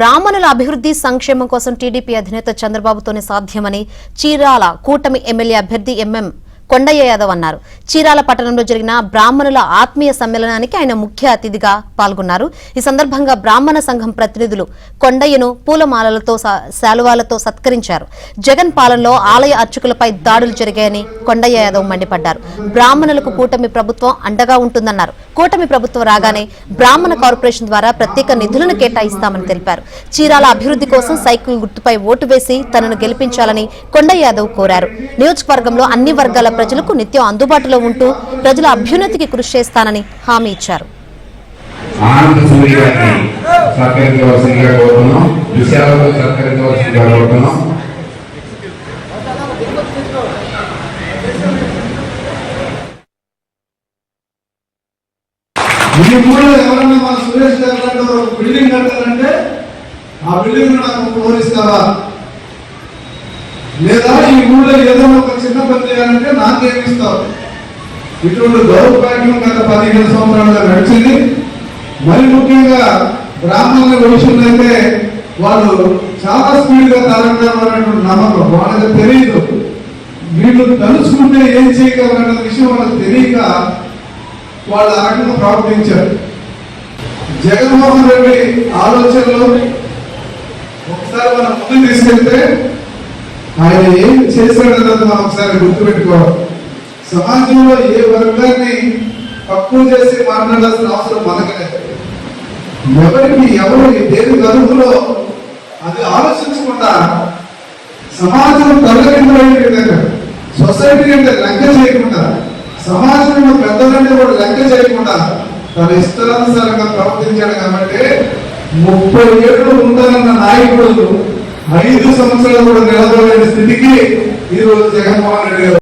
బ్రాహ్మణుల అభివృద్ధి సంక్షేమం కోసం టీడీపీ అధినేత చంద్రబాబుతోనే సాధ్యమని చీరాల కూటమి ఎమ్మెల్యే అభ్యర్థి ఎంఎం కొండయ్య యాదవ్ అన్నారు. చీరాల పట్టణంలో జరిగిన బ్రాహ్మణుల ఆత్మీయ సమ్మేళనానికి ఆయన ముఖ్య అతిథిగా పాల్గొన్నారు. ఈ సందర్భంగా బ్రాహ్మణ సంఘం ప్రతినిధులు కొండయ్యను పూలమాలలతో శాలువాలతో సత్కరించారు. జగన్ పాలనలో ఆలయ అర్చకులపై దాడులు జరిగాయని కొండయ్య యాదవ్ మండిపడ్డారు. బ్రాహ్మణులకు కూటమి ప్రభుత్వం అండగా ఉంటుందన్నారు. కూటమి ప్రభుత్వం రాగానే బ్రాహ్మణ కార్పొరేషన్ ద్వారా ప్రత్యేక నిధులను కేటాయిస్తామని తెలిపారు. చీరాల అభివృద్ధి కోసం సైకిల్ గుర్తుపై ఓటు వేసి తనను గెలిపించాలని కొండయ్య యాదవ్ కోరారు. నియోజకవర్గంలో అన్ని వర్గాల ప్రజలకు నిత్యం అందుబాటులో ఉంటూ ప్రజల అభ్యున్నతికి కృషి చేస్తానని హామీ ఇచ్చారు. ఈ ఊళ్ళో ఎవరన్నా మన సురేష్ గారు బిల్డింగ్ కట్టారంటే ఆ బిల్డింగ్ నాకు ఫ్లోర్ ఇస్తారా, లేదా ఈ ఊళ్ళో ఏదో ఒక చిన్న పని చేయాలంటే నాకేమిస్తారు? ఇటువంటి దౌర్భాగ్యం గత 15 సంవత్సరాలుగా నడిచింది. మరి ముఖ్యంగా బ్రాహ్మణుల విషయంలో అయితే వాళ్ళు చాలా స్పీడ్ గా తాగడం అనేటువంటి నమ్మకం వాళ్ళకి తెలియదు. వీళ్ళు తలుచుకుంటే ఏం చేయగలరన్న విషయం వాళ్ళకి తెలియక వాళ్ళు ఆ రకంగా ప్రవర్తించారు. జగన్మోహన్ రెడ్డి ఆలోచనలు ఒకసారి మనం ముందుకు తీసుకెళ్తే ఆయన ఏం చేశాడన్నది మనం ఒకసారి గుర్తుపెట్టుకోవాలి. సమాజంలో ఏ వర్గాన్ని తక్కువ చేసి మాట్లాడాల్సిన అవసరం మనకి లేదు. ఎవరికి ఎవరు దేని గదువులో అది ఆలోచించకుండా సమాజం తరలింపులయ్యే విధంగా సొసైటీ అంటే లెక్క చేయకుండా సమాజంలో పెద్దలంటే కూడా లెక్క చేయకుండా తన ఇష్టానుసారంగా ప్రవర్తించాడు. కాబట్టి 30 ఏళ్ళు ఉండాలన్న నాయకుడు 5 సంవత్సరాలు కూడా నిలబడలేని స్థితికి ఈరోజు జగన్మోహన్ రెడ్డి గారు